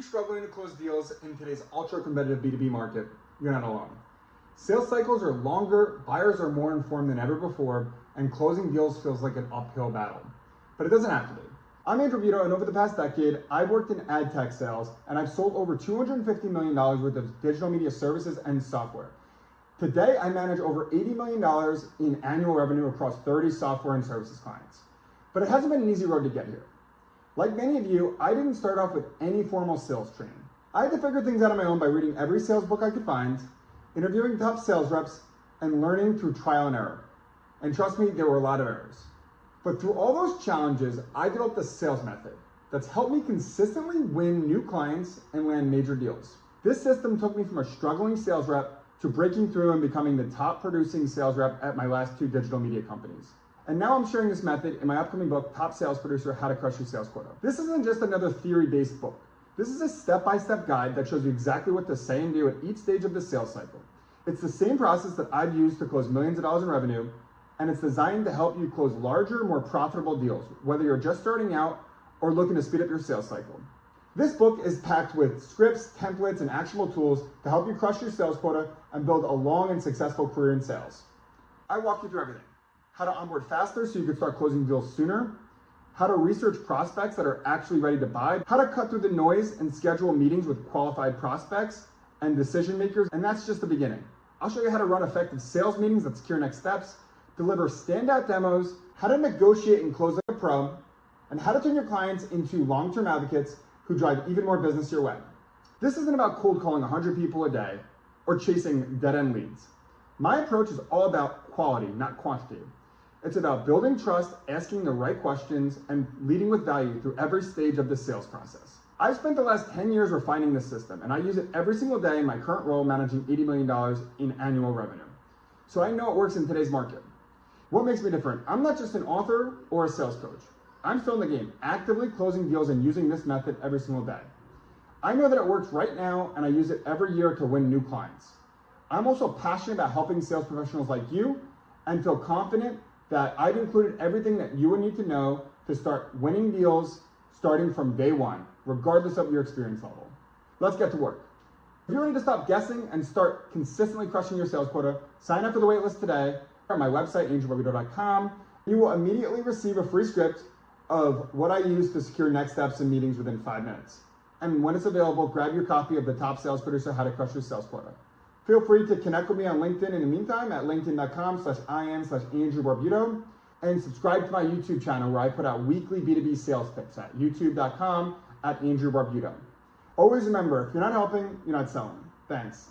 struggling to close deals in today's ultra-competitive B2B market, you're not alone. Sales cycles are longer, buyers are more informed than ever before, and closing deals feels like an uphill battle. But it doesn't have to be. I'm Barbuto, and over the past decade, I've worked in ad tech sales, and I've sold over $250 million worth of digital media services and software. Today, I manage over $80 million in annual revenue across 30 software and services clients. But it hasn't been an easy road to get here. Like many of you, I didn't start off with any formal sales training. I had to figure things out on my own by reading every sales book I could find, interviewing top sales reps, and learning through trial and error. And trust me, there were a lot of errors. But through all those challenges, I developed a sales method that's helped me consistently win new clients and land major deals. This system took me from a struggling sales rep to breaking through and becoming the top producing sales rep at my last 2 digital media companies. And now I'm sharing this method in my upcoming book, Top Sales Producer, How to Crush Your Sales Quota. This isn't just another theory-based book. This is a step-by-step guide that shows you exactly what to say and do at each stage of the sales cycle. It's the same process that I've used to close millions of dollars in revenue, and it's designed to help you close larger, more profitable deals, whether you're just starting out or looking to speed up your sales cycle. This book is packed with scripts, templates, and actionable tools to help you crush your sales quota and build a long and successful career in sales. I walk you through everything. How to onboard faster so you can start closing deals sooner, how to research prospects that are actually ready to buy, how to cut through the noise and schedule meetings with qualified prospects and decision makers, and that's just the beginning. I'll show you how to run effective sales meetings that secure next steps, deliver standout demos, how to negotiate and close like a pro, and how to turn your clients into long-term advocates who drive even more business your way. This isn't about cold calling 100 people a day or chasing dead-end leads. My approach is all about quality, not quantity. It's about building trust, asking the right questions, and leading with value through every stage of the sales process. I've spent the last 10 years refining this system, and I use it every single day in my current role managing $80 million in annual revenue. So I know it works in today's market. What makes me different? I'm not just an author or a sales coach. I'm still in the game, actively closing deals and using this method every single day. I know that it works right now, and I use it every year to win new clients. I'm also passionate about helping sales professionals like you and feel confident that I've included everything that you would need to know to start winning deals starting from day one, regardless of your experience level. Let's get to work. If you're ready to stop guessing and start consistently crushing your sales quota, sign up for the waitlist today on my website, angelbarbuto.com. You will immediately receive a free script of what I use to secure next steps and meetings within 5 minutes. And when it's available, grab your copy of the Top Sales Producer, How to Crush Your Sales Quota. Feel free to connect with me on LinkedIn in the meantime at linkedin.com/in/AndrewBarbuto, and subscribe to my YouTube channel where I put out weekly B2B sales tips at youtube.com/AndrewBarbuto. Always remember, if you're not helping, you're not selling. Thanks.